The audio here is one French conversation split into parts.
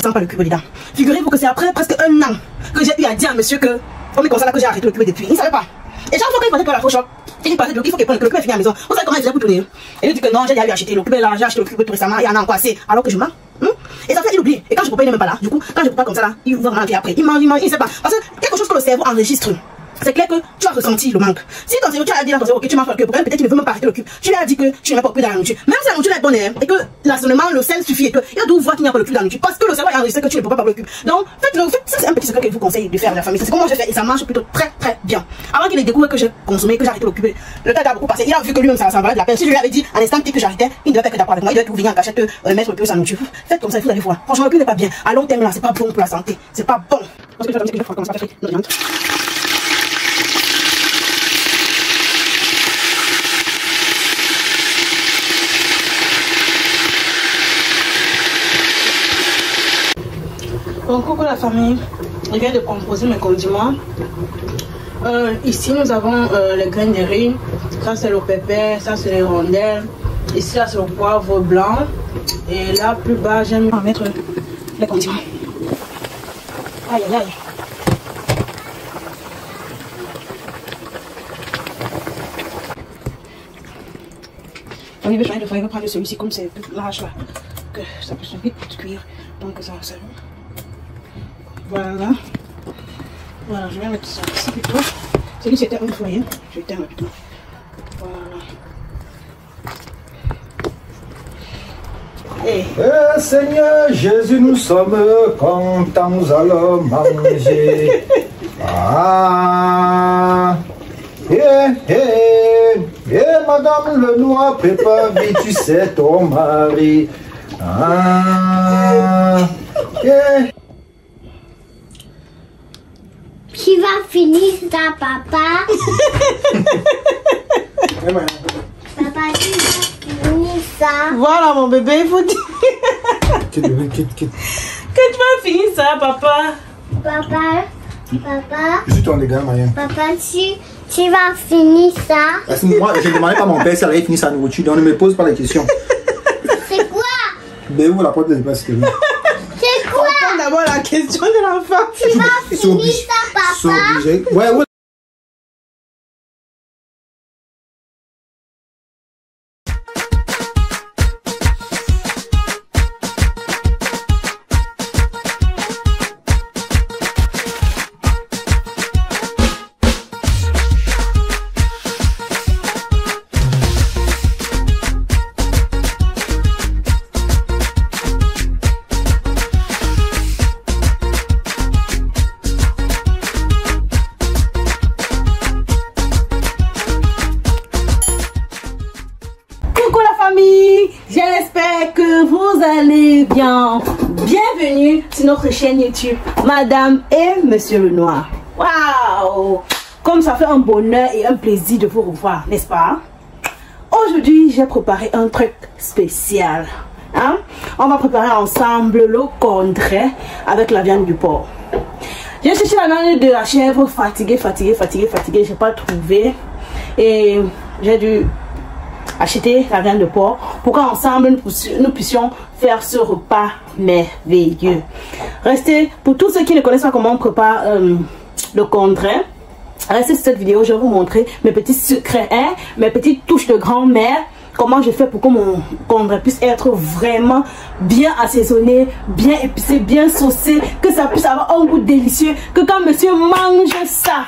sens pas le cube dedans. Figurez-vous que c'est après presque 1 an que j'ai eu à dire à monsieur que on est comme ça là que j'ai arrêté le cube depuis. Il ne savait pas. Et chaque fois qu'il pensait que la fauche, il passait de l'eau, il faut qu'il prenne le cube et finir à la maison. Vous savez comment il faisait pour tourner? Et il dit que non, j'ai déjà eu acheté le cube là, j'ai acheté le cube tout récemment, il y en a encore assez. Alors que je mens. Et ça fait, il oublie. Et quand je peux pas, il n'est même pas là. Du coup, quand je peux pas comme ça là, il va vraiment après. Il mange, il sait pas. Parce que quelque chose que le cerveau enregistre. C'est clair que tu as ressenti le manque. Si ton cerveau, tu as dit dans ton cerveau que tu manges le cube, peut-être qu'il ne veut même pas arrêter le cube. Tu lui as dit que tu n'aimes pas le cube dans la nourriture. Même si la nourriture est bonne et que l'assaisonnement, le sel suffit et que il doit voir qu'il n'y a pas le cube dans la nourriture. Parce que le cerveau a enregistré que tu ne peux pas le cube. Donc, faites-le. Ça, c'est un petit secret que je vous conseille de faire à la famille. C'est comme moi je fais et ça marche plutôt très très bien. Avant qu'il ait découvert que j'ai consommé, que j'ai arrêté le cube, le temps a beaucoup passé. Il a vu que lui-même ça valait de la peine. Si je lui avais dit à l'instant que j'arrêtais, il ne devait pas être d'accord avec moi. Il devait tout venir en cachette, mettre le cube sans nourriture. Faites comme ça, vous allez voir. Franchement, le cube n'est pas bien. À long terme là, c'est pas bon pour la santé. C'est pas bon. Parce que je vais commencer à faire notre viande. Donc, coucou la famille, je viens de composer mes condiments. Ici nous avons les graines de riz, ça c'est le pépé, ça c'est les rondelles, ici là c'est le poivre blanc et là plus bas j'aime mettre les condiments. Aïe aïe aïe. On va changer de faire, je vais prendre celui-ci comme c'est plus large là, que ça peut se vite cuire, donc ça va. Voilà. Voilà, je vais mettre ça ici plutôt. Celui c'était un foyer. Je vais terminer plutôt. Voilà. Et Seigneur Jésus, nous sommes contents, nous allons manger. Ah. Madame Lenoir, prépare vite, tu sais ton mari. Ah. Tu vas finir ça, papa. Papa, tu vas finir ça. Voilà mon bébé, il faut dire que tu vas finir ça, papa. Papa. Je suis ton dégât, Marianne. Papa, tu vas finir ça. Parce que moi, je ne demandais pas à mon père si elle allait finir sa nourriture, donc ne me pose pas la question. C'est quoi? Mais où la porte de l'espace que oui. C'est quoi? On d'abord la question de l'enfant. Tu vas finir ça, papa. Ouais. J'espère que vous allez bien. Bienvenue sur notre chaîne YouTube Madame et Monsieur Lenoir. Waouh! Comme ça fait un bonheur et un plaisir de vous revoir, n'est-ce pas? Aujourd'hui, j'ai préparé un truc spécial. On va préparer ensemble le condré avec la viande du porc. J'ai cherché la viande de la chèvre fatiguée. J'ai pas trouvé. Et j'ai dû acheter la viande de porc pour qu'ensemble nous puissions faire ce repas merveilleux. Restez, pour tous ceux qui ne connaissent pas comment on prépare le condré, restez sur cette vidéo, je vais vous montrer mes petits secrets, mes petites touches de grand-mère, comment je fais pour que mon condré puisse être vraiment bien assaisonné, bien épicé, bien saucé, que ça puisse avoir un goût délicieux, que quand monsieur mange ça,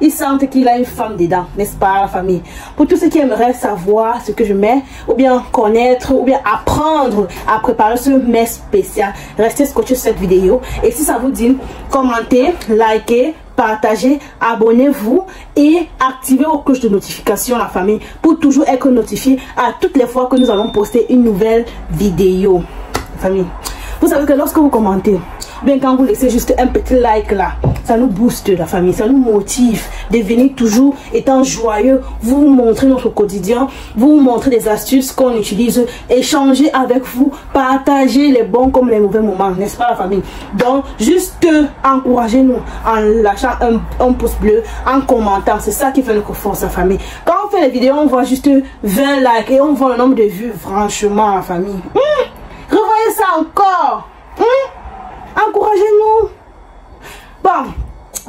il sente qu'il a une femme dedans, n'est-ce pas la famille? Pour tous ceux qui aimeraient savoir ce que je mets, ou bien connaître, ou bien apprendre à préparer ce mets spécial, restez scotchés sur cette vidéo. Et si ça vous dit, commentez, likez, partagez, abonnez-vous et activez vos cloches de notification la famille pour toujours être notifié à toutes les fois que nous allons poster une nouvelle vidéo. Famille, vous savez que lorsque vous commentez, bien quand vous laissez juste un petit like là, ça nous booste la famille, ça nous motive de venir toujours étant joyeux, vous montrer notre quotidien, vous montrer des astuces qu'on utilise, échanger avec vous, partager les bons comme les mauvais moments, n'est-ce pas la famille? Donc juste encouragez-nous en lâchant un pouce bleu, en commentant, c'est ça qui fait notre force la famille. Quand on fait les vidéos, on voit juste 20 likes et on voit le nombre de vues, franchement la famille. Revoyez ça encore.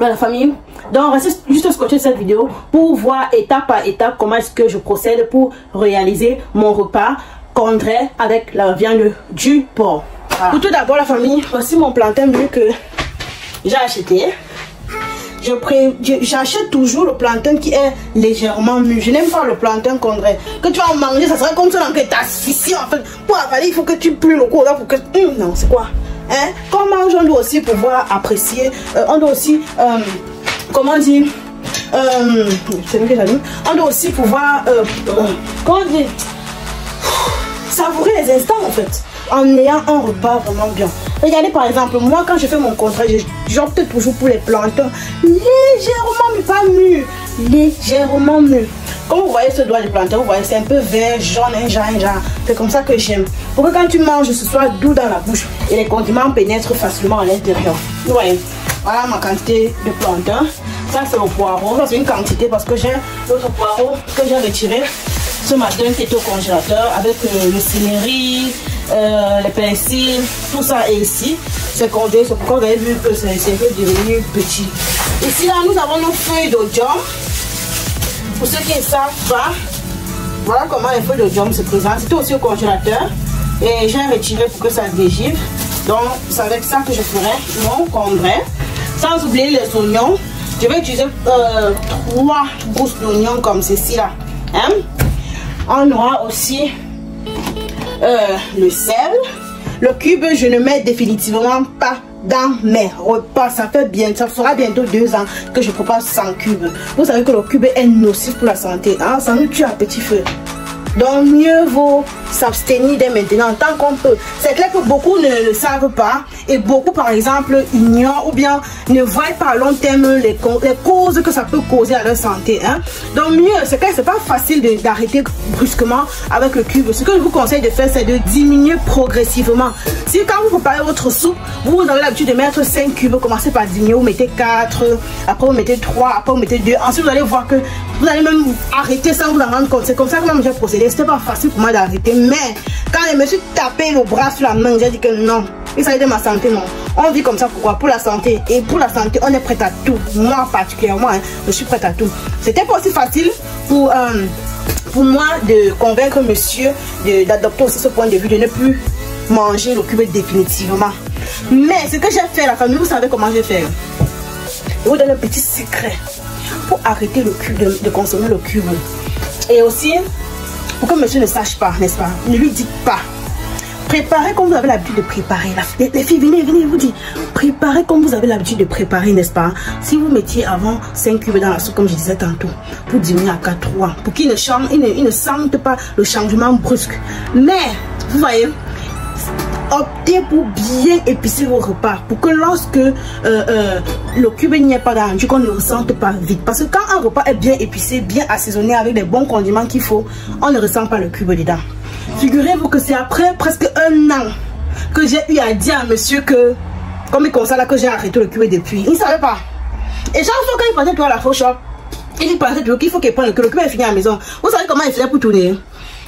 la famille. Donc restez juste scotché cette vidéo pour voir étape par étape comment est-ce que je procède pour réaliser mon repas congrais avec la viande du porc. Voilà. Pour tout d'abord la famille, voici mon plantain mûr que j'ai acheté. J'achète toujours le plantain qui est légèrement mûr. Je n'aime pas le plantain congrais. Que tu vas en manger, ça serait comme ça que t'asphyxies en fait. Pour avaler, il faut que tu plies le cou là pour que... non, c'est quoi? Hein? Quand on mange, on doit aussi pouvoir apprécier. On doit aussi... comment dire? C'est vrai que j'ai dit. On doit aussi pouvoir... comment dire? Savourer les instants en fait. En ayant un repas vraiment bien. Regardez par exemple, moi quand je fais mon contrat, j'opte toujours pour les plantains légèrement, mais pas mûrs. Légèrement mûrs. Comme vous voyez ce doigt de plantain, vous voyez c'est un peu vert, jaune, un genre. C'est comme ça que j'aime. Pour que quand tu manges, ce soit doux dans la bouche et les condiments pénètrent facilement à l'intérieur. Vous voyez, voilà ma quantité de plantain. Ça c'est le poireau, ça c'est une quantité parce que j'ai l'autre poireau que j'ai retiré ce matin qui était au congélateur avec le céleri, les persil, tout ça est ici. C'est congé, c'est pourquoi vous avez vu que c'est un peu devenu petit. Ici là nous avons nos feuilles d'oignon. Pour ceux qui ne savent pas, voilà comment les feuilles d'oignon se présentent. C'était aussi au congélateur et j'ai retiré pour que ça se dégivre. Donc c'est avec ça que je ferai mon congrais. Sans oublier les oignons. Je vais utiliser 3 gousses d'oignons comme ceci là. Hein? On aura aussi le sel. Le cube, je ne mets définitivement pas dans mes repas. Ça fera bientôt 2 ans que je prépare sans cube. Vous savez que le cube est nocif pour la santé. Hein? Ça nous tue à petit feu. Donc mieux vaut s'abstenir dès maintenant tant qu'on peut. C'est clair que beaucoup ne le savent pas et beaucoup par exemple ignorent ou bien ne voient pas à long terme les causes que ça peut causer à leur santé. Hein. Donc mieux, c'est clair que c'est pas facile d'arrêter brusquement avec le cube. Ce que je vous conseille de faire, c'est de diminuer progressivement. Si quand vous préparez votre soupe, vous avez l'habitude de mettre 5 cubes, commencez par diminuer, vous mettez 4, après vous mettez 3, après vous mettez 2. Ensuite vous allez voir que vous allez même arrêter sans vous en rendre compte. C'est comme ça que même j'ai procédé. C'était pas facile pour moi d'arrêter, mais quand je me suis tapé le bras sur la main, j'ai dit que non, il s'agit de ma santé, non. On vit comme ça, pourquoi? Pour la santé. Et pour la santé, on est prêt à tout. Moi particulièrement, hein, je suis prête à tout. C'était pas aussi facile pour moi de convaincre monsieur d'adopter aussi ce point de vue, de ne plus manger le cube définitivement. Mais ce que j'ai fait, la famille, vous savez comment je vais faire. Je vous donne un petit secret pour arrêter le cube, de consommer le cube. Et aussi, pour que monsieur ne sache pas, n'est-ce pas? Ne lui dites pas. Préparez comme vous avez l'habitude de préparer. Les filles, venez, vous dites. Préparez comme vous avez l'habitude de préparer, n'est-ce pas? Si vous mettiez avant 5 cubes dans la soupe, comme je disais tantôt, pour diminuer à 4, 3, pour qu'il ne sente pas le changement brusque. Mais, vous voyez, optez pour bien épicer vos repas. Pour que lorsque le cube n'y est pas dans qu'on ne le ressente pas vite. Parce que quand un repas est bien épicé, bien assaisonné avec les bons condiments qu'il faut, on ne ressent pas le cube dedans. Figurez-vous que c'est après presque 1 an que j'ai eu à dire à monsieur que, comme il constate là que j'ai arrêté le cube depuis. Il ne savait pas. Et chaque fois qu'il passait à la faux shop, il pensait qu'il faut qu'il prenne le cube. Le cube est fini à la maison. Vous savez comment il faisait pour tourner?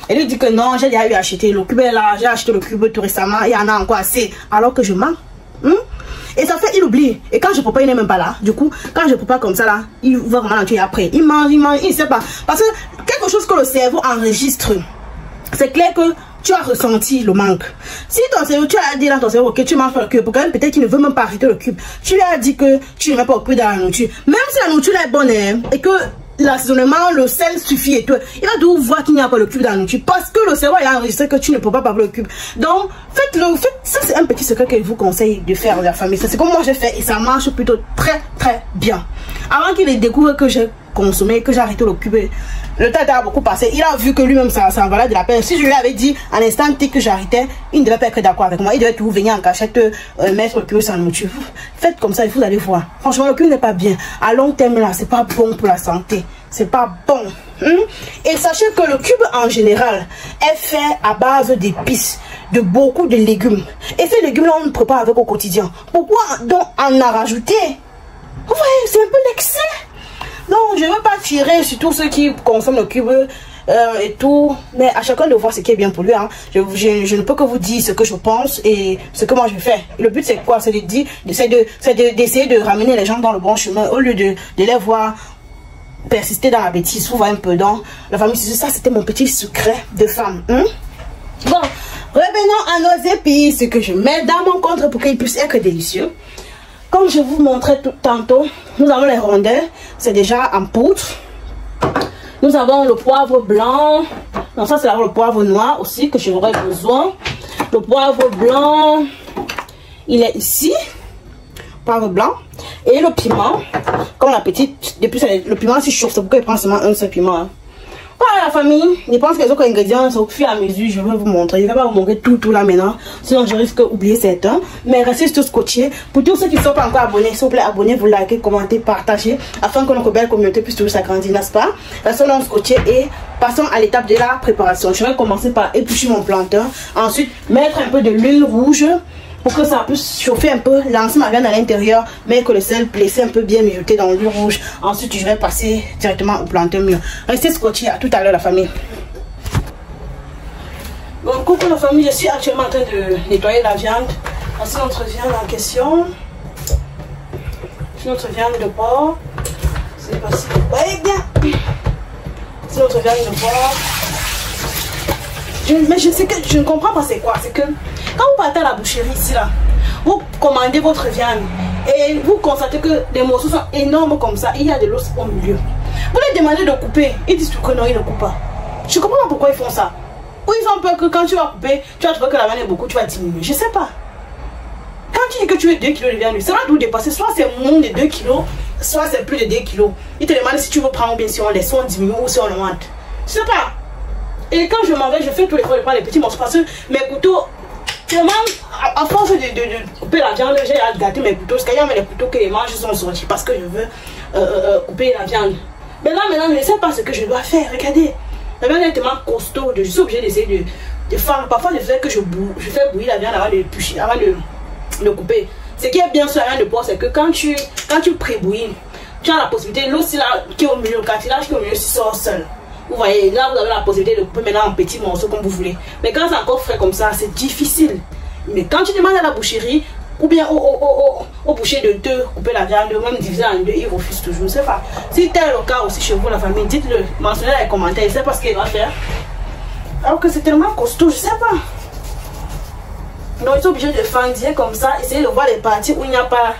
Elle lui dit que non, j'ai déjà eu à acheter le cube là, j'ai acheté le cube tout récemment, il y en a encore assez, alors que je mens. Et ça fait, il oublie. Et quand je prépare, il n'est même pas là. Du coup, quand je prépare comme ça là, il va vraiment en tuer après. Il mange, il ne sait pas. Parce que quelque chose que le cerveau enregistre, c'est clair que tu as ressenti le manque. Si ton cerveau, tu as dit dans ton cerveau que tu manges pas le cube, peut-être qu'il ne veut même pas arrêter le cube. Tu lui as dit que tu ne mets pas le cube dans la nourriture. Même si la nourriture est bonne et que l'assaisonnement, le sel suffit et tout, il va toujours voir qu'il n'y a pas le cube dans la nourriture parce que le cerveau a enregistré que tu ne peux pas parler le cube. Donc faites-le, ça c'est un petit secret que je vous conseille de faire la famille. C'est comme moi j'ai fait et ça marche plutôt très bien. Avant qu'il découvre que j'ai consommé, que j'ai arrêté le cube, le temps a beaucoup passé, il a vu que lui-même ça en valait de la peine. Si je lui avais dit à l'instant T que j'arrêtais, il ne devait pas être d'accord avec moi, il devait toujours venir en cachette mettre le cube sans nourriture. Faites comme ça et vous allez voir. Franchement le cube n'est pas bien. À long terme là, c'est pas bon pour la santé. C'est pas bon. Et sachez que le cube en général est fait à base d'épices, de beaucoup de légumes. Et ces légumes là on ne prépare avec au quotidien. Pourquoi donc en a rajouté? Vous voyez, c'est un peu l'excès. Donc je ne veux pas tirer sur tous ceux qui consomment le cube et tout. Mais à chacun de voir ce qui est bien pour lui. Hein. Je ne peux que vous dire ce que je pense et ce que moi je fais. Le but c'est quoi? C'est d'essayer de ramener les gens dans le bon chemin au lieu de les voir persister dans la bêtise. Vous voyez un peu dans la famille. Ça c'était mon petit secret de femme. Hein? Bon, revenons à nos épices que je mets dans mon contre pour qu'ils puissent être délicieux. Comme je vous montrais tout tantôt, nous avons les rondelles, c'est déjà en poudre. Nous avons le poivre blanc. Non, ça c'est le poivre noir aussi que j'aurais besoin. Le poivre blanc, il est ici. Poivre blanc. Et le piment, comme la petite, depuis le piment si chauffe, c'est pourquoi il prend seulement un seul piment. Hein. Voilà la famille, je pense que les autres ingrédients au fur et à mesure, je vais vous montrer. Je ne vais pas vous montrer tout là maintenant, sinon je risque d'oublier certains. Mais restez tous scotchés. Pour tous ceux qui ne sont pas encore abonnés, s'il vous plaît, abonnez-vous, likez, commentez, partagez, afin que notre belle communauté puisse toujours s'agrandir, n'est-ce pas? Restons donc scotchés et passons à l'étape de la préparation. Je vais commencer par éplucher mon plantain, ensuite mettre un peu de l'huile rouge pour que ça puisse chauffer un peu, lancer ma viande à l'intérieur, mais que le sel laisse un peu bien mijoter dans l'huile rouge. Ensuite, je vais passer directement au plantain mûr. Restez scotchés, à tout à l'heure la famille. Bon, coucou la famille, je suis actuellement en train de nettoyer la viande. Voici notre viande en question. C'est notre viande de porc. C'est passé. Ouais, bien. C'est notre viande de porc. Mais je sais que je ne comprends pas c'est quoi. C'est que quand vous partez à la boucherie ici là, vous commandez votre viande et vous constatez que les morceaux sont énormes comme ça. Il y a de l'os au milieu. Vous les demandez de couper. Ils disent que non, ils ne coupent pas. Je comprends pas pourquoi ils font ça. Ou ils ont peur que quand tu vas couper, tu vas trouver que la viande est beaucoup, tu vas diminuer. Je sais pas. Quand tu dis que tu veux 2 kg de viande, ça va tout dépasser. Soit c'est moins de 2 kg, soit c'est plus de 2 kg. Ils te demandent si tu veux prendre ou bien si on laisse, si on diminue ou si on augmente. Je sais pas. Et quand je m'en vais, je fais tous les fois de prendre les petits morceaux parce que mes couteaux, vraiment, à force de couper la viande, j'ai gâté mes couteaux. Parce qu'il y a les couteaux que les manches sont sortis parce que je veux couper la viande. Mais là, maintenant, je ne sais pas ce que je dois faire. Regardez, la viande est tellement costaud. Je suis obligée d'essayer de faire. Parfois, je fais que je fais bouillir la viande avant de couper. Ce qui est bien sur la viande de porc, c'est que quand tu pré-bouillis, tu as la possibilité, l'eau qui est au milieu, le cartilage qui est au milieu, sort seul. Vous voyez, là vous avez la possibilité de couper maintenant en petits morceaux comme vous voulez. Mais quand c'est encore frais comme ça, c'est difficile. Mais quand tu demandes à la boucherie, ou bien au boucher de te couper la viande, même diviser en deux, ils refusent toujours. Je ne sais pas. Si tel est le cas aussi chez vous, la famille, dites-le, mentionnez dans les commentaires, je ne sais pas ce qu'il va faire. Alors que c'est tellement costaud, je ne sais pas. Donc ils sont obligés de fendiller comme ça, essayer de voir les parties où il n'y a pas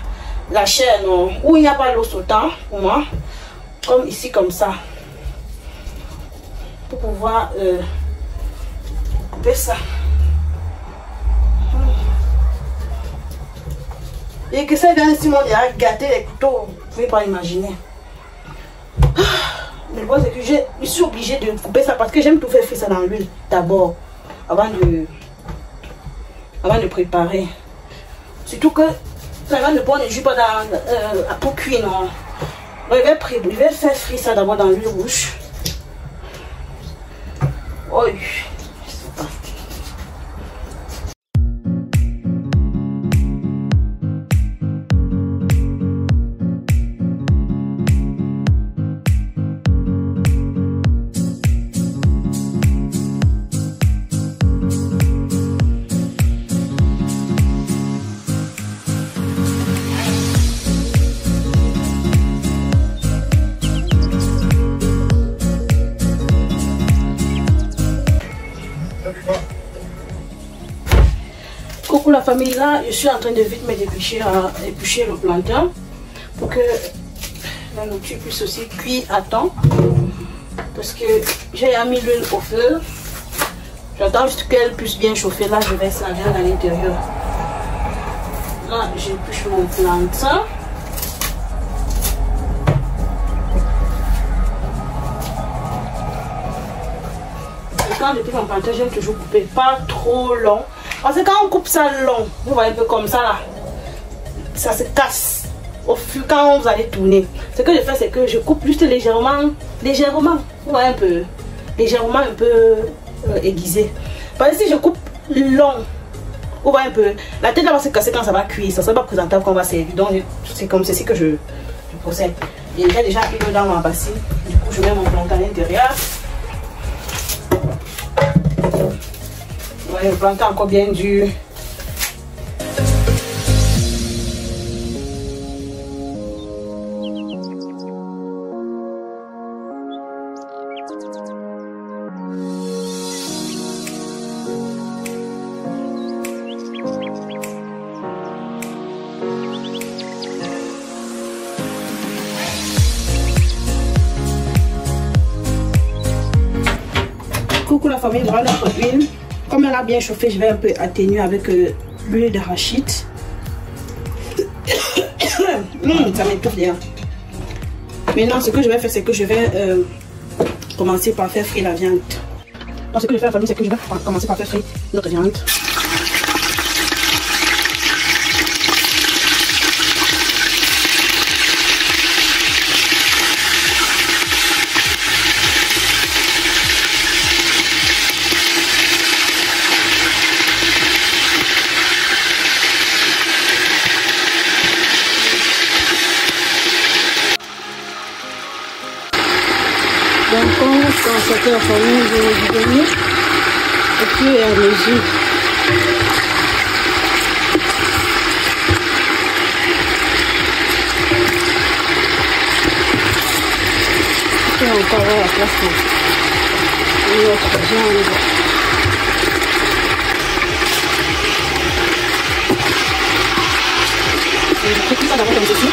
la chair, non, où il n'y a pas l'eau sautant, pour moi. Comme ici, comme ça. Pour pouvoir couper ça. Et que ça vient ici, mon dieu, gâter les couteaux, vous ne pouvez pas imaginer. Mais le bon c'est que je suis obligée de couper ça parce que j'aime tout faire ça dans l'huile d'abord, avant de préparer. Surtout que la viande de porc ne joue pas pour cuire, non. Donc, je vais faire frire ça d'abord dans l'huile rouge. Oi. Coucou la famille, là je suis en train de vite me dépêcher à éplucher le plantain pour que la nourriture puisse aussi cuire à temps parce que j'ai mis l'huile au feu. J'attends juste qu'elle puisse bien chauffer. Là je vais la viande à l'intérieur. Là j'épluche mon plantain. Quand je coupe mon plantain, j'aime toujours couper pas trop long. Parce que quand on coupe ça long, vous voyez un peu comme ça là, ça se casse au fur quand vous allez tourner. Ce que je fais, c'est que je coupe juste légèrement, vous voyez un peu, légèrement un peu aiguisé. Parce que si je coupe long, vous voyez un peu, la tête là va se casser quand ça va cuire, ça ne sera pas présentable quand on va servir. Donc c'est comme ceci que je procède. Et j'ai déjà mis dans ma bassine, du coup je mets mon plantain à l'intérieur. Ouais, le plantain encore bien dur. Coucou la famille, voilà notre huile. Comme elle a bien chauffé, je vais un peu atténuer avec l'huile d'arachide. Ça m'étouffe bien. Maintenant, ce que je vais faire, c'est que je vais commencer par faire frire la viande. Donc, ce que je vais faire, la famille, c'est que je vais commencer par faire frire notre viande. Donc, quand vous constatez la famille, je vais vous donner au fur et à mesure. Et encore avoir la place pour notre viande. Je fais tout ça d'abord comme ceci.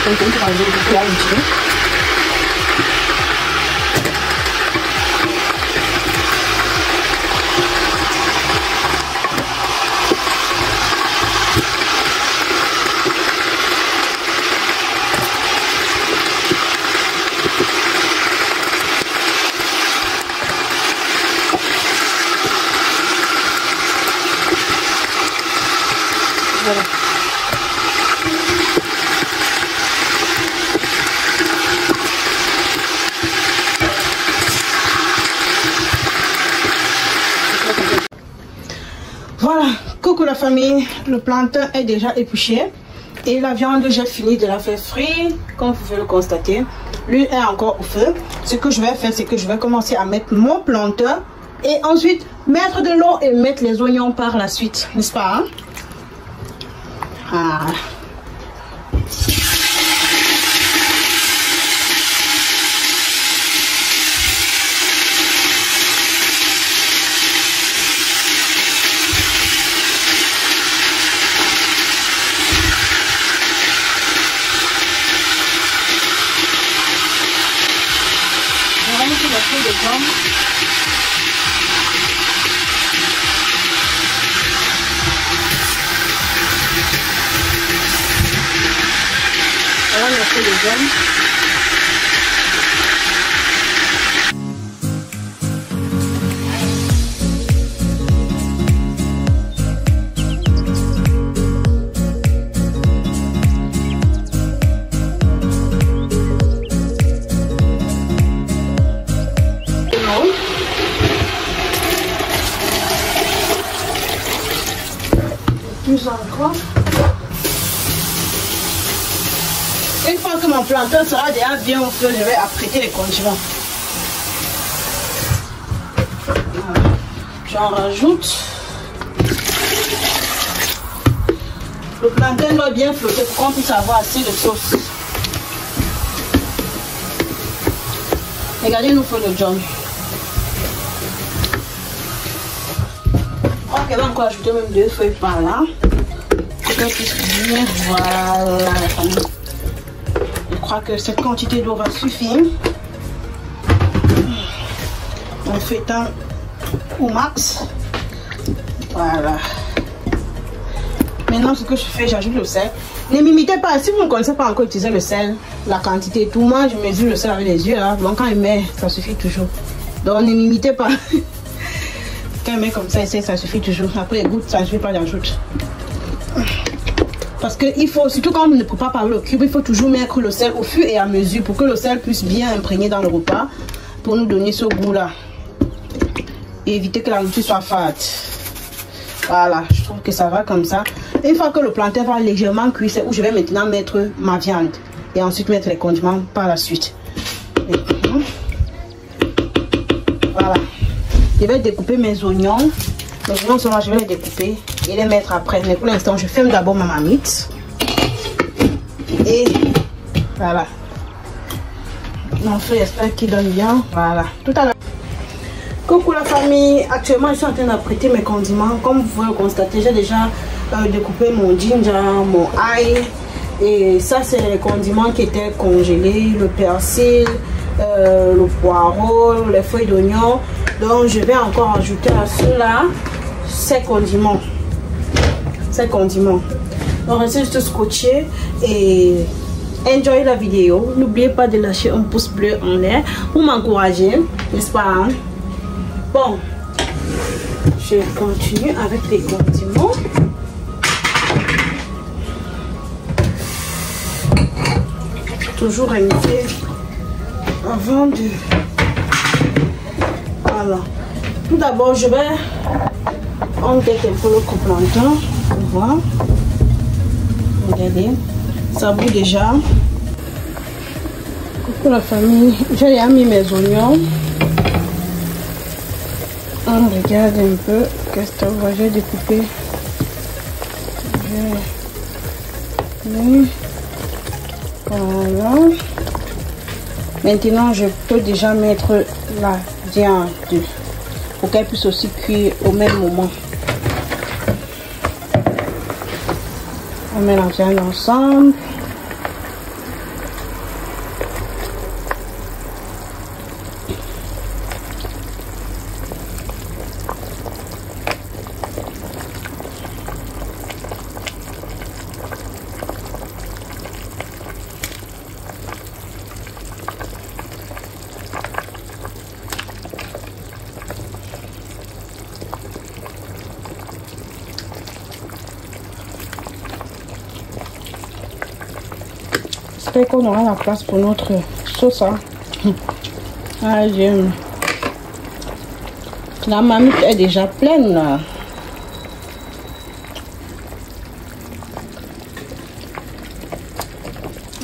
Donc, on va rajouter un petit peu. Voilà. Voilà, coucou la famille, le plantain est déjà épluché et la viande, j'ai fini de la faire frire, comme vous pouvez le constater. L'huile est encore au feu. Ce que je vais faire, c'est que je vais commencer à mettre mon plantain et ensuite mettre de l'eau et mettre les oignons par la suite, n'est-ce pas, hein? Ah. Voilà le feu de jaune. Plus encore. Une fois que mon plantain sera déjà bien au feu, je vais apprêter les condiments. J'en rajoute. Le plantain doit bien flotter pour qu'on puisse avoir assez de sauce. Regardez, il nous faut le jaune. Ok, on va encore ajouter même 2 feuilles par là. Voilà la famille. Je crois que cette quantité d'eau va suffire. On fait un au max. Voilà. Maintenant, ce que je fais, j'ajoute le sel. Ne m'imitez pas. Si vous ne connaissez pas encore utiliser le sel, la quantité, tout, moi je mesure le sel avec les yeux. Hein. Donc quand il met, ça suffit toujours. Donc ne m'imitez pas. Quand il met comme ça, ça suffit toujours. Après, les gouttes, ça ne suffit pas, j'ajoute. Parce qu'il faut, surtout quand on ne prépare pas le cube, il faut toujours mettre le sel au fur et à mesure pour que le sel puisse bien imprégner dans le repas pour nous donner ce goût là et éviter que la nourriture soit fade. Voilà, je trouve que ça va comme ça. Une fois que le plantain va légèrement cuire, c'est où je vais maintenant mettre ma viande. Et ensuite mettre les condiments par la suite. Voilà. Je vais découper mes oignons. Les oignons sont là, je vais les découper et les mettre après. Mais pour l'instant, je ferme d'abord ma marmite. Et voilà. Mon feu, j'espère qu'il donne bien. Voilà. Tout à l'heure. Coucou la famille. Actuellement, je suis en train d'apprêter mes condiments. Comme vous pouvez le constater, j'ai déjà découpé mon ginger, mon ail. Et ça, c'est les condiments qui étaient congelés. Le persil, le poireau, les feuilles d'oignon. Donc, je vais encore ajouter à cela ces condiments. Donc, restez juste scotché et enjoy la vidéo. N'oubliez pas de lâcher un pouce bleu en l'air pour m'encourager, n'est-ce pas? Hein? Bon, je continue avec les condiments. Toujours réviser avant de... Voilà. Tout d'abord, je vais enlever un peu le plantain. Voilà. Regardez, ça bout déjà. Coucou la famille, j'ai mis mes oignons. On regarde un peu qu'est-ce que j'ai découpé. Voilà. Maintenant, je peux déjà mettre la viande pour qu'elle puisse aussi cuire au même moment. On met la viande ensemble. J'espère qu'on aura la place pour notre sauce. Hein. Ah, j'aime. La marmite est déjà pleine. Là.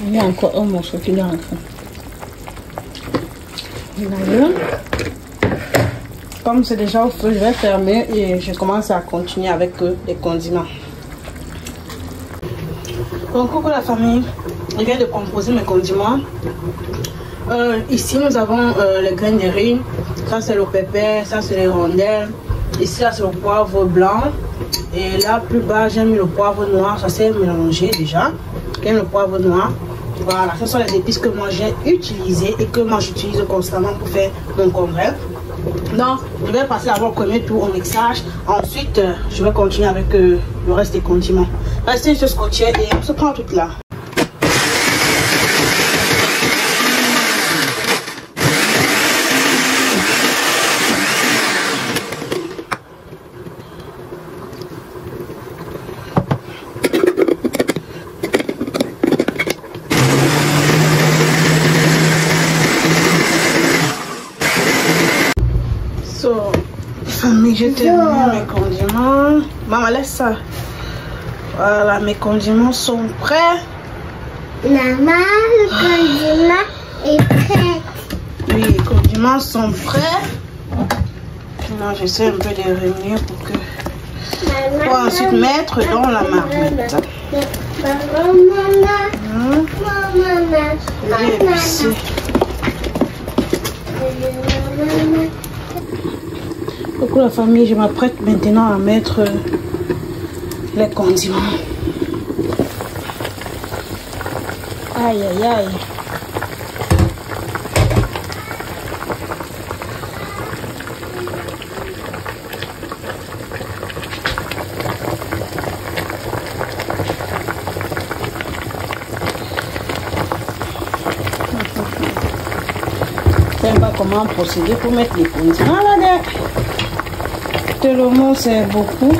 Il y a encore un morceau qui est rentré. Voilà. Comme c'est déjà au feu, je vais fermer et je commence à continuer avec les condiments. Donc, coucou la famille. Je viens de composer mes condiments. Ici, nous avons les graines de riz. Ça, c'est le pépé. Ça, c'est les rondelles. Ici, là, c'est le poivre blanc. Et là, plus bas, j'ai mis le poivre noir. Ça s'est mélangé déjà. J'aime le poivre noir. Voilà, ce sont les épices que moi j'ai utilisées et que moi j'utilise constamment pour faire mon congrès. Donc, je vais passer d'abord au premier tour au mixage. Ensuite, je vais continuer avec le reste des condiments. Restez sur ce côté et on se prend tout là. Famille, j'ai terminé mes condiments. Maman, laisse ça. Voilà, mes condiments sont prêts. Maman, le condiment est prêt. Oui, les condiments sont prêts. Maintenant, j'essaie un peu de réunir pour que... Pour ensuite mettre dans la marmite. Coucou la famille, je m'apprête maintenant à mettre les condiments. Aïe aïe aïe. Je ne sais pas comment procéder pour mettre les condiments là-dedans. Tellement c'est beaucoup.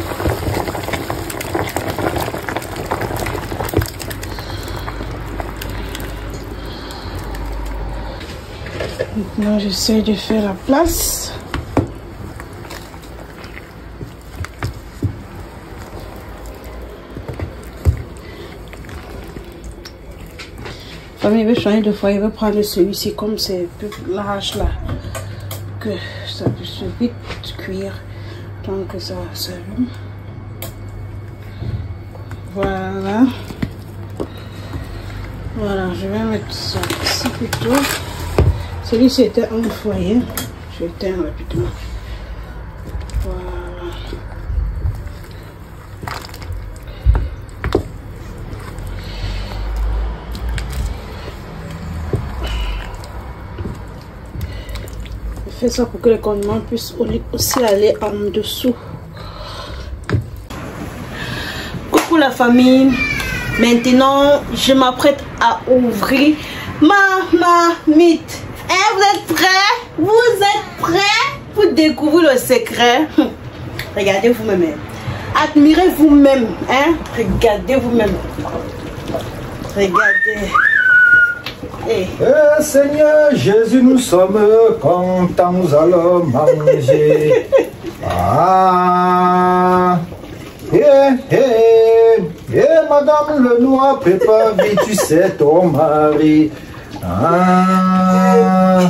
Maintenant j'essaie de faire la place. Famille, il veut changer de foyer, il veut prendre celui-ci comme c'est plus large là, que ça puisse vite cuire tant que ça s'allume. Voilà. Voilà, je vais mettre ça ici plutôt. Celui-ci était un foyer. Je l'éteins rapidement. Voilà. Je fais ça pour que les condiments puissent aussi aller en dessous. Coucou la famille. Maintenant, je m'apprête à ouvrir ma marmite. Hein, vous êtes prêts? Vous êtes prêts pour découvrir le secret? Regardez vous-même. Admirez vous-même. Hein? Regardez vous-même. Regardez. Eh Seigneur Jésus, nous sommes contents, nous allons manger. Ah. Madame Lenoir, prépare vite, tu sais ton mari. Ah.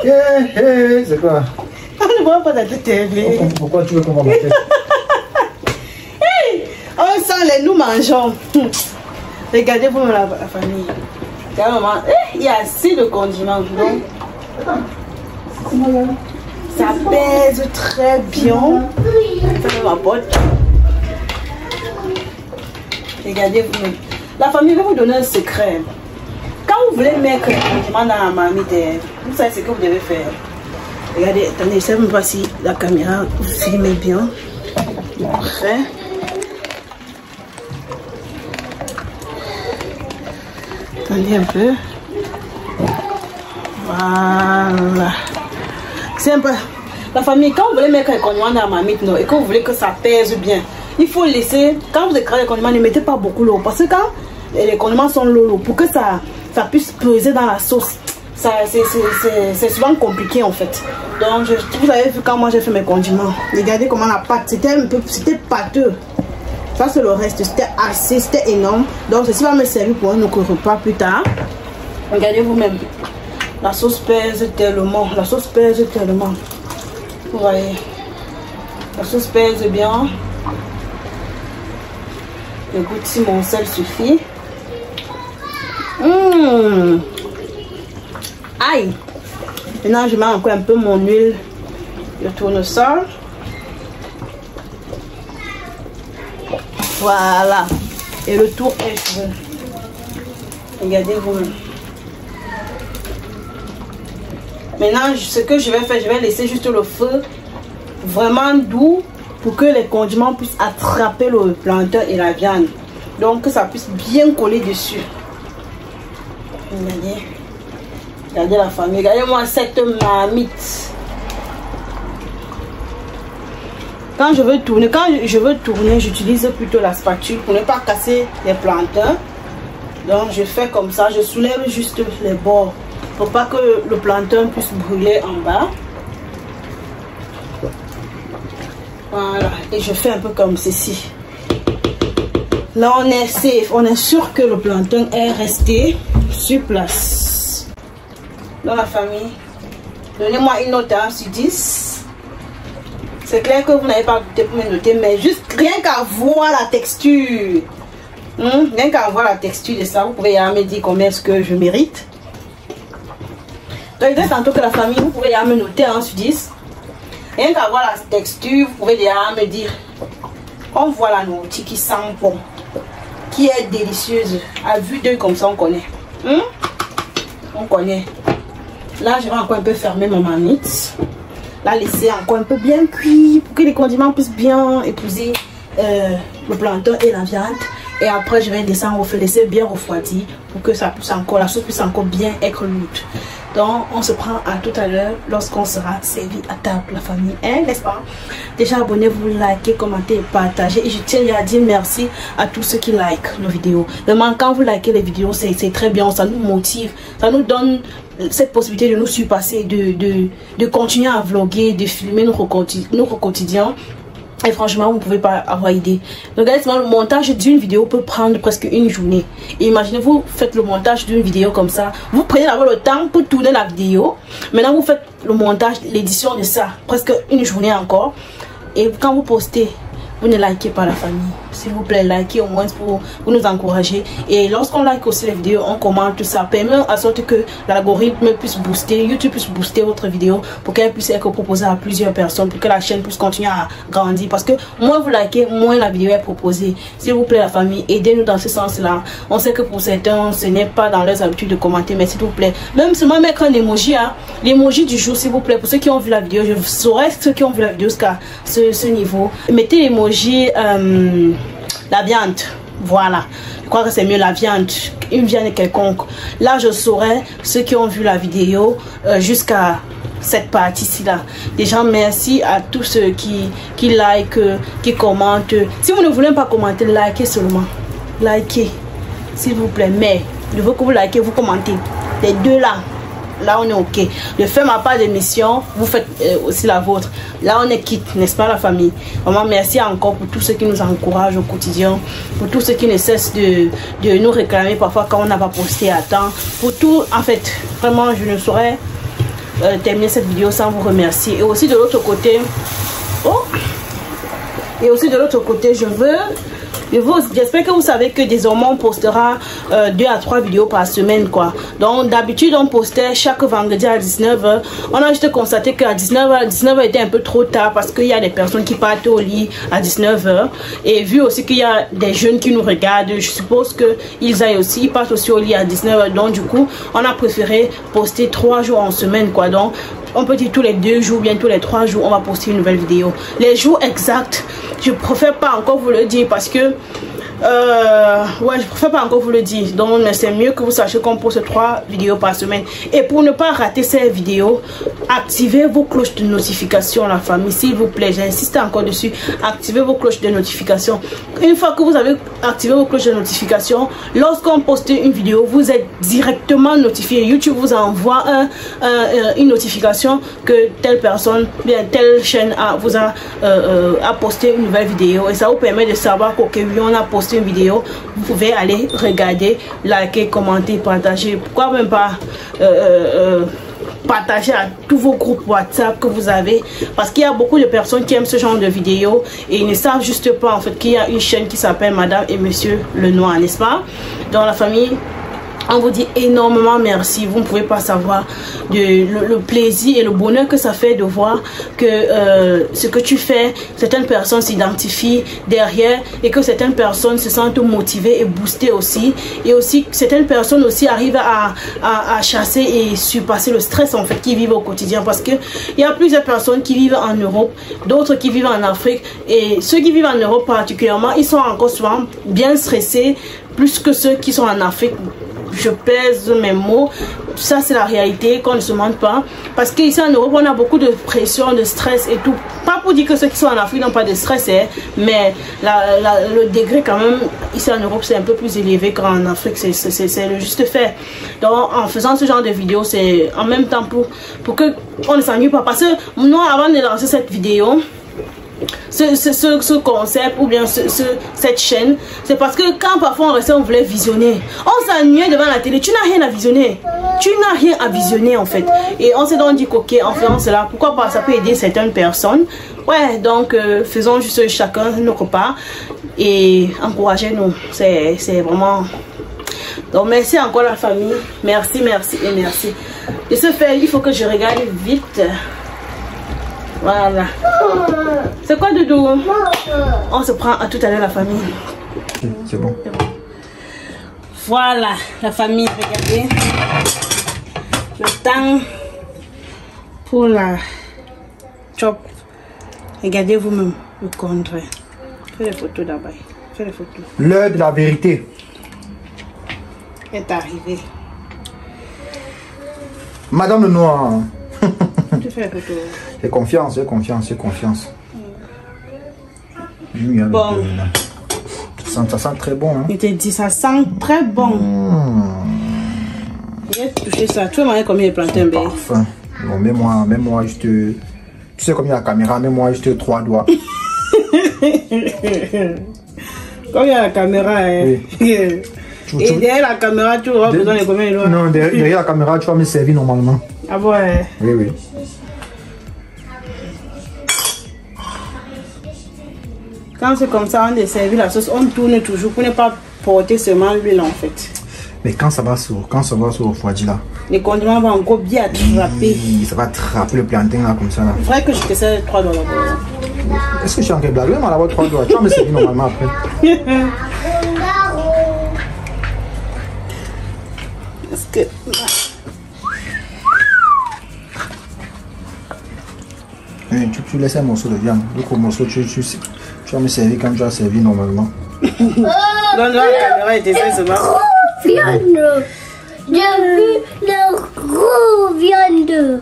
C'est quoi? On ne voit pas dans la télé. Pourquoi tu veux qu'on va manger? On sent les nous mangeons. Regardez-vous la famille. Il y a assez de condiments. Donc, ça pèse très bien. Ça ma pote. Regardez-vous. La famille va vous donner un secret. Quand vous voulez mettre un condiment dans la marmite, vous savez ce que vous devez faire. Regardez, attendez, je sais même pas si la caméra vous filme bien. Parfait. Attendez un peu. Voilà. C'est un peu. La famille, quand vous voulez mettre un condiment dans la marmite, non, et que vous voulez que ça pèse bien, il faut laisser. Quand vous écrasez les condiments, ne mettez pas beaucoup l'eau. Parce que quand les condiments sont lourds, pour que ça puisse peser dans la sauce, c'est souvent compliqué en fait. Donc, vous avez vu quand moi j'ai fait mes condiments. Regardez comment la pâte, c'était pâteux. Ça c'est le reste, c'était énorme. Donc ceci va me servir pour un autre repas plus tard. Regardez vous-même. La sauce pèse tellement. La sauce pèse tellement. Vous voyez. La sauce pèse bien. Le goût de si mon sel suffit. Aïe. Maintenant je mets encore un peu mon huile de tournesol. Voilà. Et le tour est joué. Regardez-vous. Maintenant, ce que je vais faire, je vais laisser juste le feu vraiment doux pour que les condiments puissent attraper le plantain et la viande. Donc, que ça puisse bien coller dessus. Regardez. Regardez la famille. Regardez-moi cette marmite. Quand je veux tourner, j'utilise plutôt la spatule pour ne pas casser les plantains. Donc je fais comme ça, je soulève juste les bords pour pas que le plantain puisse brûler en bas. Voilà, et je fais un peu comme ceci. Là on est safe, on est sûr que le plantain est resté sur place. Dans la famille, donnez-moi une note sur 10. C'est clair que vous n'avez pas goûté pour me noter, mais juste rien qu'à voir la texture. Rien qu'à voir la texture de ça, vous pouvez me dire combien est-ce que je mérite. Donc, il tantôt que la famille, vous pouvez me noter sur 10. Rien qu'à voir la texture, vous pouvez me dire. On voit la nourriture qui sent bon, qui est délicieuse. À vue d'œil comme ça, on connaît. On connaît. Là, je vais encore un peu fermer ma marmite. La laisser encore un peu bien cuit pour que les condiments puissent bien épouser le plantain et la viande. Et après je vais descendre au feu, laisser bien refroidir pour que ça puisse encore, la soupe puisse encore bien être lourde. Donc on se prend à tout à l'heure lorsqu'on sera servi à table, la famille, n'est-ce pas? Déjà abonnez-vous, likez, commentez, partagez. Et je tiens à dire merci à tous ceux qui likent nos vidéos. Vraiment quand vous likez les vidéos, c'est très bien, ça nous motive, ça nous donne cette possibilité de nous surpasser, de continuer à vlogger, de filmer notre quotidien. Et franchement, vous ne pouvez pas avoir idée. Regardez, le montage d'une vidéo peut prendre presque une journée. Et imaginez, vous faites le montage d'une vidéo comme ça. Vous prenez d'abord le temps pour tourner la vidéo. Maintenant, vous faites le montage, l'édition de ça. Presque une journée encore. Et quand vous postez, vous ne likez pas la famille. S'il vous plaît, likez au moins pour nous encourager. Et lorsqu'on like aussi les vidéos, on commente, tout ça permet à sorte que l'algorithme puisse booster, YouTube puisse booster votre vidéo pour qu'elle puisse être proposée à plusieurs personnes, pour que la chaîne puisse continuer à grandir. Parce que moins vous likez, moins la vidéo est proposée. S'il vous plaît, la famille, aidez-nous dans ce sens-là. On sait que pour certains, ce n'est pas dans leurs habitudes de commenter, mais s'il vous plaît, même seulement mettre un emoji, hein, l'emoji du jour, s'il vous plaît, pour ceux qui ont vu la vidéo, je saurais ceux qui ont vu la vidéo jusqu'à ce niveau. Mettez l'emoji la viande, voilà, je crois que c'est mieux la viande, une viande quelconque. Là je saurais ceux qui ont vu la vidéo jusqu'à cette partie-ci là. Déjà merci à tous ceux qui like, qui commentent. Si vous ne voulez pas commenter, likez seulement, likez s'il vous plaît, mais je veux que vous likez, vous commentez, les deux là. Là on est ok. Je fais ma part de mission, vous faites aussi la vôtre. Là on est quitte, n'est-ce pas la famille? Vraiment merci encore pour tous ceux qui nous encouragent au quotidien, pour tous ceux qui ne cessent de nous réclamer parfois quand on n'a pas posté à temps. Pour tout, en fait, vraiment je ne saurais terminer cette vidéo sans vous remercier. Et aussi de l'autre côté, j'espère que vous savez que désormais on postera 2 à 3 vidéos par semaine quoi. Donc d'habitude on postait chaque vendredi à 19 h. On a juste constaté qu'à 19 h était un peu trop tard parce qu'il y a des personnes qui partent au lit à 19 h. Et vu aussi qu'il y a des jeunes qui nous regardent, je suppose qu'ils partent aussi au lit à 19 h. Donc du coup on a préféré poster 3 jours en semaine quoi. Donc on peut dire tous les 2 jours, bien tous les 3 jours, on va poster une nouvelle vidéo. Les jours exacts, je préfère pas encore vous le dire parce que je préfère pas encore vous le dire. Donc c'est mieux que vous sachiez qu'on poste 3 vidéos par semaine. Et pour ne pas rater ces vidéos, activez vos cloches de notification la famille, s'il vous plaît. J'insiste encore dessus. Activez vos cloches de notification. Une fois que vous avez activé vos cloches de notification, lorsqu'on poste une vidéo, vous êtes directement notifié. YouTube vous envoie une notification que telle personne, bien telle chaîne vous a posté une nouvelle vidéo. Et ça vous permet de savoir qu'ok, oui, on a posté une vidéo. Vous pouvez aller regarder, liker, commenter, partager. Pourquoi même pas partager à tous vos groupes WhatsApp que vous avez, parce qu'il y a beaucoup de personnes qui aiment ce genre de vidéos et ils ne savent juste pas en fait qu'il y a une chaîne qui s'appelle Madame et Monsieur Lenoir, n'est-ce pas? Dans la famille, on vous dit énormément merci. Vous ne pouvez pas savoir le plaisir et le bonheur que ça fait de voir que ce que tu fais, certaines personnes s'identifient derrière et que certaines personnes se sentent motivées et boostées aussi. Et aussi certaines personnes aussi arrivent à chasser et surpasser le stress en fait qu'ils vivent au quotidien. Parce que il y a plusieurs personnes qui vivent en Europe, d'autres qui vivent en Afrique. Et ceux qui vivent en Europe particulièrement, ils sont encore souvent bien stressés, plus que ceux qui sont en Afrique. Je pèse mes mots, ça c'est la réalité qu'on ne se mente pas, parce qu'ici en Europe on a beaucoup de pression, de stress et tout. Pas pour dire que ceux qui sont en Afrique n'ont pas de stress, hein, mais le degré quand même ici en Europe c'est un peu plus élevé qu'en Afrique, c'est le juste fait. Donc en faisant ce genre de vidéo, c'est en même temps pour que on ne s'ennuie pas, parce que moi avant de lancer cette vidéo, ce concept ou bien cette chaîne, c'est parce que quand parfois on restait, on voulait visionner, on s'ennuyait devant la télé, tu n'as rien à visionner, en fait, et on s'est donc dit qu'ok, en faisant cela, pourquoi pas, ça peut aider certaines personnes. Ouais, donc faisons juste chacun nos repas et encouragez-nous, c'est vraiment. Donc merci encore la famille, merci et merci. De ce fait, il faut que je regarde vite. Voilà. C'est quoi Doudou? On se prend à tout à l'heure la famille. C'est bon. Voilà la famille, regardez. Le temps pour la chop. Regardez vous-même le contraire. Fais les photos d'abord. Fais les photos. L'heure de la vérité est arrivée. Madame Lenoir. Tu fais les photos. J'ai confiance. Bon. Ça sent très bon. Hein? Je te dis, ça sent très bon. J'ai touché ça. Tu veux manger combien de plantains, bébé? Parfum. Bon, mets-moi juste. Tu sais combien la caméra? Mets-moi juste 3 doigts. Comme il y a la caméra, hein. Oui. Et derrière la caméra, tu auras besoin de combien de doigts? Non, derrière la caméra, tu vas me servir normalement. Ah ouais? Oui, oui. Quand c'est comme ça, on desservit la sauce, on tourne toujours pour ne pas porter seulement l'huile en fait. Mais quand ça va sur le refroidi là, les condiments vont encore bien attraper. Ça va attraper le plantain là comme ça là. Vrai que je te sers 3 doigts là. Est-ce que je suis en train de blaguer? Mais d'abord 3 doigts. Tu vas me servir normalement après. Est-ce que... Oui, tu laisses un morceau de viande. Donc au morceau, tu vas me servir quand tu as servi normalement. Non, la caméra était seulement. Viande. J'ai vu le gros viande.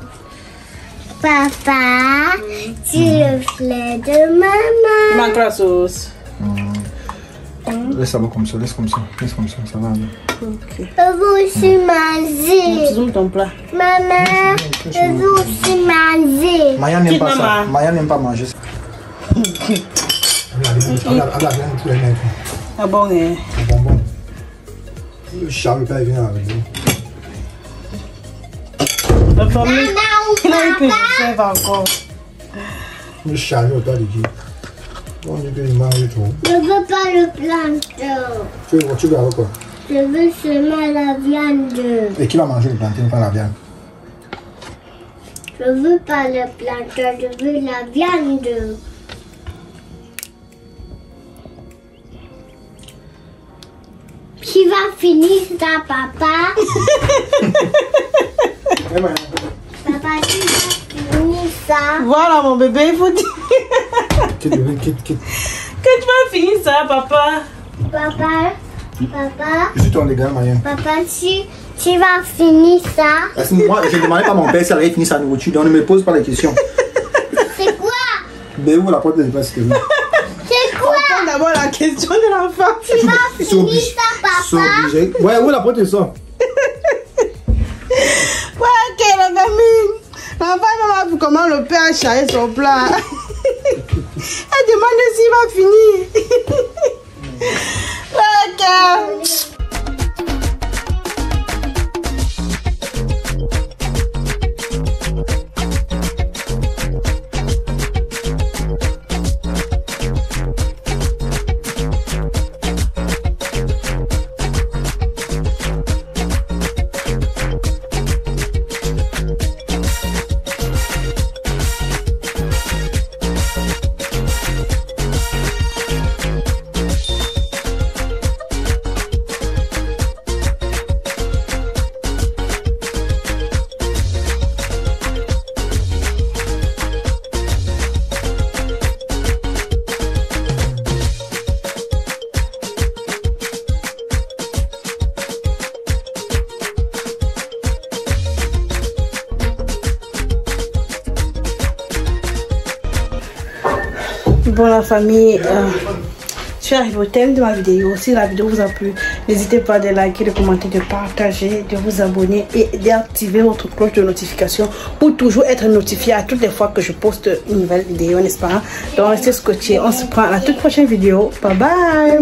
Papa, tu le filet de maman. Il manque la sauce. Laisse ça comme ça, laisse comme ça, ça va aller. Ok. Je veux aussi manger. Zoom ton plat. Maman, je veux aussi manger. Maya n'aime pas ça. maman. Maya n'aime pas manger ça. Ah bon, hein. Bonbon. Le chat, le père vient avec nous. La famille, il a eu que je serve encore. Le chat, il doit dire. On dit qu'il mange trop. Je veux pas le plantain. Tu veux avec quoi? Je veux seulement la viande. Et qui va manger le plantain, pas la viande? Je veux pas le plantain, je veux la viande. Qui va finir ça, papa? Papa, qui va finir ça? Voilà mon bébé, il faut dire Quitte. que tu vas finir ça, papa. Papa, Je suis ton légal, Maya. papa, tu vas finir ça? Parce que moi, je ne demandais pas à mon père s'il avait fini sa nourriture, donc ne me pose pas les questions. C'est quoi? Mais où la porte n'est pas ce que vous. C'est quoi? Prends d'abord la question de l'enfant. Tu vas finir ça, papa? Ouais, où la porte est ça? Ouais, ok, la famille. L'enfant m'a vu comment le père a chargé son plat. Elle demande s'il va finir. Ok. Bon la famille, je suis arrivée au thème de ma vidéo. Si la vidéo vous a plu, n'hésitez pas à liker, de commenter, de partager, de vous abonner et d'activer votre cloche de notification pour toujours être notifié à toutes les fois que je poste une nouvelle vidéo, n'est-ce pas? Donc restez scotchés, on se prend à la toute prochaine vidéo. Bye bye.